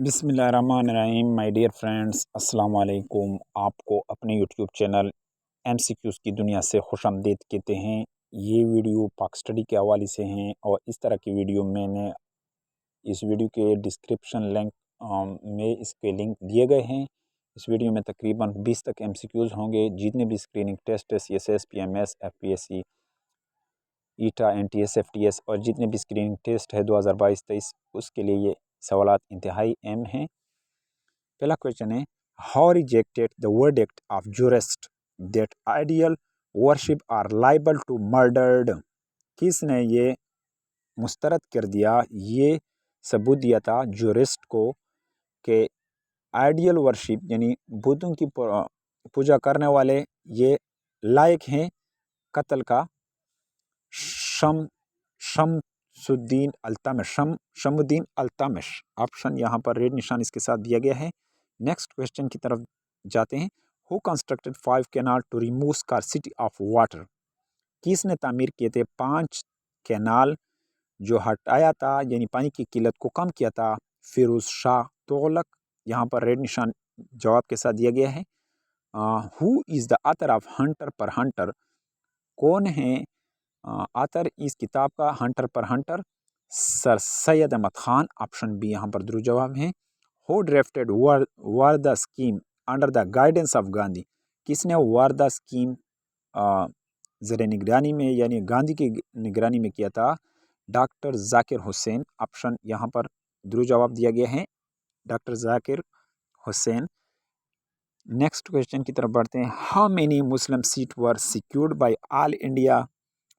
बिस्मिल्लाहिर्रहमानिर्रहीम my dear friends, अस्सलाम वालेकुम। आपको अपने यूट्यूब चैनल एमसीक्यूज़ की दुनिया से खुशामदीद कहते हैं। ये वीडियो पाक स्टडी के हवाले से हैं और इस तरह की वीडियो मैंने इस वीडियो के डिस्क्रिप्शन लिंक में इसके लिंक दिए गए हैं। इस वीडियो में तकरीबन 20 तक एमसीक्यूज़ होंगे। जितने भी स्क्रीनिंग टेस्ट है सीएसएस, पीएमएस, एफपीएससी, ईटा, एनटीएस, एफटीएस और जितने भी स्क्रीनिंग टेस्ट है 2022-23 उसके लिए ये सवालात इंतहाई अहम हैं। पहला क्वेश्चन है, how rejected the verdict of jurist that ideal worship are liable to murdered. किसने ये मुस्तरद कर दिया, ये सबूत दिया था जूरिस्ट को कि आइडियल वर्शिप यानी बुतों की पूजा करने वाले ये लायक हैं कत्ल का। शम शमसुद्दीन अल्तमिश, शमुद्दीन अल्तमिश। ऑप्शन यहाँ पर रेड निशान इसके साथ दिया गया है। नेक्स्ट क्वेश्चन की तरफ जाते हैं। Who constructed 5 canal to remove scarcity of water. किसने तामीर किए थे 5 कैनाल जो हटाया था यानी पानी की किल्लत को कम किया था। फिरोज शाह तुगलक। यहाँ पर रेड निशान जवाब के साथ दिया गया है। Who is the author of Hunter पर हंटर। कौन है ऑथर इस किताब का हंटर पर Hunter? Sir Syed Ahmad Khan. Option B यहाँ पर दुरुस्त जवाब है। Who drafted Wardha scheme under the guidance of Gandhi. किसने वारदा स्कीम ज़र निगरानी में यानी गांधी की निगरानी में किया था? डॉक्टर जाकिर हुसैन। ऑप्शन यहाँ पर दुरुस्त जवाब दिया गया है, doctor Zakir Hussain. Next question की तरफ बढ़ते हैं। How many Muslim seat were secured by all India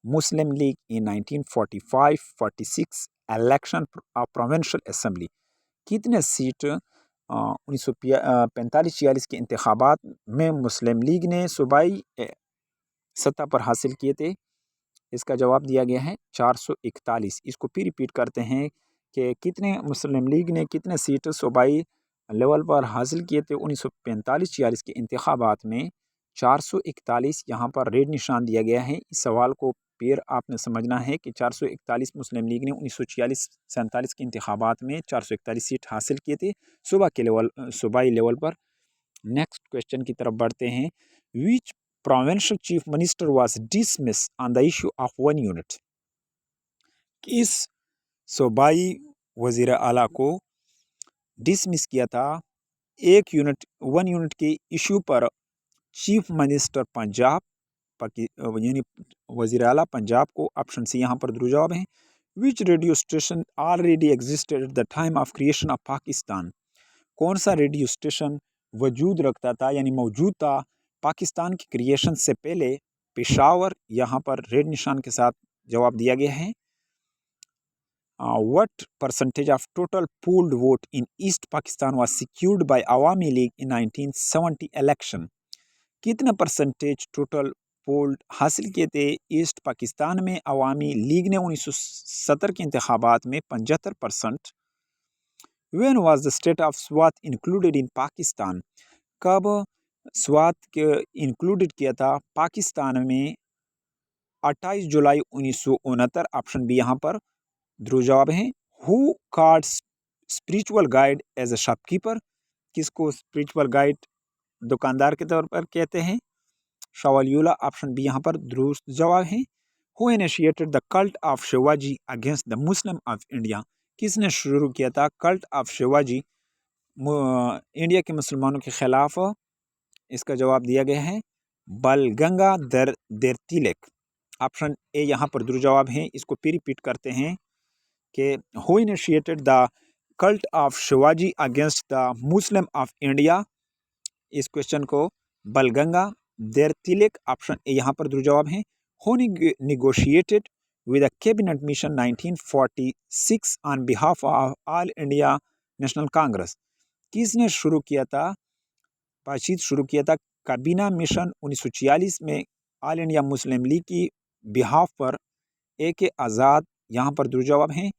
Muslim league in 1945-46 election of provincial assembly. कितने सीट 1945-46 के इंतखाबात में मुस्लिम लीग ने सूबाई सतह पर हासिल किए थे? इसका जवाब दिया गया है 441। इसको फिर रिपीट करते हैं कि कितने मुस्लिम लीग ने कितने सीट सूबाई लेवल पर हासिल किए थे 1945-46 के इंतखाबात में? 441 यहाँ पर रेड निशान दिया गया है। इस सवाल को फिर आपने समझना है कि 441 मुस्लिम लीग ने 1946-47 के इंतखाबात में 441 सीट हासिल किए थे सूबाई लेवल पर। नेक्स्ट क्वेश्चन की तरफ बढ़ते हैं। Which provincial chief minister was dismissed on the issue of 1 unit. किस सूबाई वजीर आला को डिसमिस किया था 1 यूनिट के इशू पर? चीफ मिनिस्टर पंजाब यानी वजीर आला पंजाब को। ऑप्शन सी यहाँ पर दुरुस्त जवाब है। Which radio station already existed at the time of creation of Pakistan. कौन सा रेडियो स्टेशन वजूद रखता था यानी मौजूद था पाकिस्तान की क्रिएशन से पहले? पेशावर। यहाँ पर रेड निशान के साथ जवाब दिया गया है। What percentage of total pooled vote in East Pakistan was secured by Awami League in 1970 election? कितना परसेंटेज टोटल पोल हासिल किए थे ईस्ट पाकिस्तान में अवामी लीग ने 1970 के इंतखाबात में? 75%। When was the state of Swat included in Pakistan. कब स्वात के इंक्लूडेड किया था पाकिस्तान में? 28 जुलाई 1969। ऑप्शन बी यहाँ पर दुरुस्त जवाब है। Who called spiritual guide as a shopkeeper. किसको स्पिरिचुअल गाइड दुकानदार के तौर पर कहते हैं? शावलियुल्लाह। ऑप्शन बी यहाँ पर दुरुस्त जवाब है। Who initiated the cult of Shivaji against the Muslim of India. किसने शुरू किया था कल्ट ऑफ शिवाजी इंडिया के मुसलमानों के खिलाफ? इसका जवाब दिया गया है बलगंगाधर तिलक। ऑप्शन ए यहाँ पर दुरुस्त जवाब है। इसको फिर रिपीट करते हैं कि who initiated the cult of Shivaji against the Muslim of India. इस क्वेश्चन को बलगंगाधर तिलक। ऑप्शन ए यहाँ पर दुरुस्त जवाब है। Who negotiated with the cabinet mission 1946 on behalf of all India national Congress. किसने शुरू किया था बातचीत शुरू किया था काबीना मिशन 1946 में ऑल इंडिया मुस्लिम लीग की बिहाफ पर? ए के आज़ाद। यहाँ पर दुरुस्त जवाब है।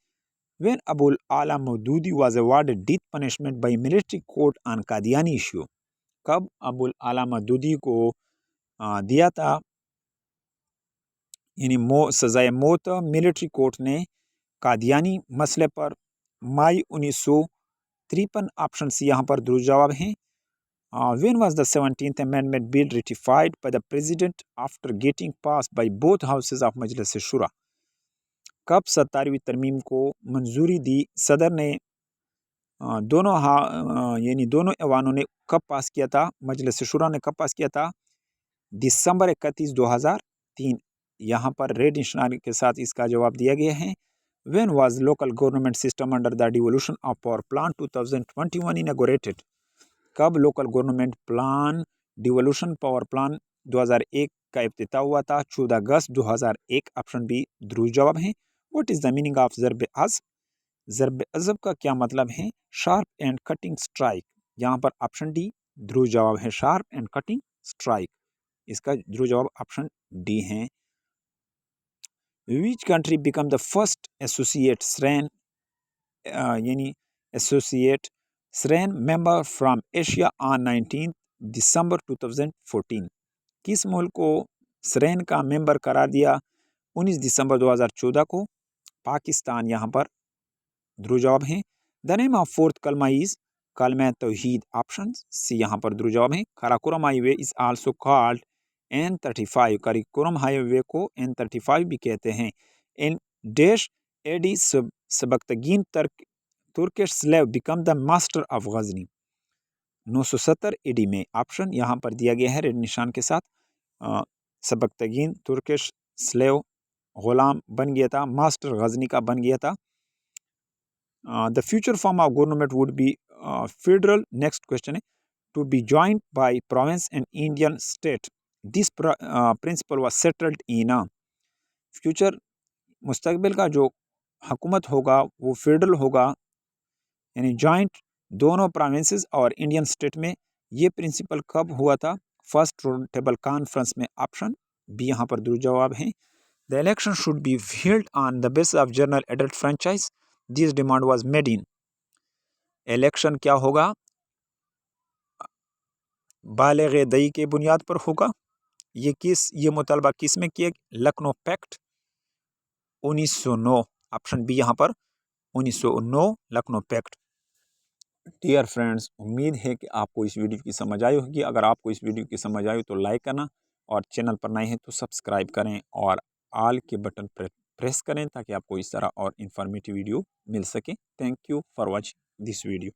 When Abul Ala Maududi was awarded death punishment by military court on Qadiani issue। कब अबुल आला मौदूदी को दिया था यानी सजाए मौत मिलिट्री कोर्ट ने कादियानी मसले पर? मई 53 ऑप्शन सी यहाँ पर दुरुस्त जवाब हैं। When was the 17th Amendment Bill ratified by the President after getting passed by both houses of Majlis Shura? कब 17वीं तरमीम को मंजूरी दी सदर ने दोनों यानी दोनों ऐवानों ने कब पास किया था, मजलिस शुरा ने कब पास किया था? दिसंबर 31, 2003। यहाँ पर रेड निशान के साथ इसका जवाब दिया गया है। When was local government system under the devolution of power plan 2021 inaugurated? कब local government plan devolution power plan 2001 का इफ्तिताह हुआ था? 14 अगस्त 2001। ऑप्शन बी दुरुस्त जवाब है। What is the meaning of Zarb Azb? Zarb Azb का क्या मतलब है? Sharp and cutting strike. यहाँ पर ऑप्शन डी दुरुस्त जवाब है, शार्प एंड कटिंग स्ट्राइक। इसका दुरुस्त जवाब ऑप्शन डी है। Which country become the first associate SRAN यानी associate SRAN member from Asia on 19 दिसंबर 2014? किस मुल्क को SRAN का मेंबर करार दिया 19 दिसंबर 2014 को? पाकिस्तान यहाँ पर दुरुस्त जवाब है। The name of fourth Kalma is Kalma Tauheed. Option C यहाँ पर दुरुस्त जवाब है। Karakoram highway is also called N35। Karakoram highway को N35 भी कहते हैं। In dash AD Sabuktigin Turkish slave became the master of Ghazni. 970 AD में। ऑप्शन यहाँ पर दिया गया है रेड निशान के साथ। सबक्तगीन तुर्किश स्लेव गुलाम बन गया था, मास्टर गजनी का बन गया था। The future form of government would be federal. Next question है to be joint by province and Indian state. This principle was settled in. Future मुस्तकबिल का जो हुकूमत होगा वो फेडरल होगा, यानी जॉइंट दोनों प्रोविंसेस और इंडियन स्टेट में। ये प्रिंसिपल कब हुआ था? फर्स्ट राउंड टेबल कॉन्फ्रेंस में। ऑप्शन बी यहाँ पर दुरुस्त जवाब है। The election should be held on the basis of general adult franchise. This demand was made in. Election क्या होगा? बालिग दई के बुनियाद पर होगा। ये मुतालबा किस में किया? लखनऊ पैक्ट 1909। ऑप्शन बी यहाँ पर 1909 लखनऊ पैक्ट। डियर फ्रेंड्स, उम्मीद है कि आपको इस वीडियो की समझ आई होगी। अगर आपको इस वीडियो की समझ आई तो लाइक करना, और चैनल पर नए हैं तो सब्सक्राइब करें और ऑल के बटन पर प्रेस करें ताकि आपको इस तरह और इन्फॉर्मेटिव वीडियो मिल सके। Thank you for watching this video.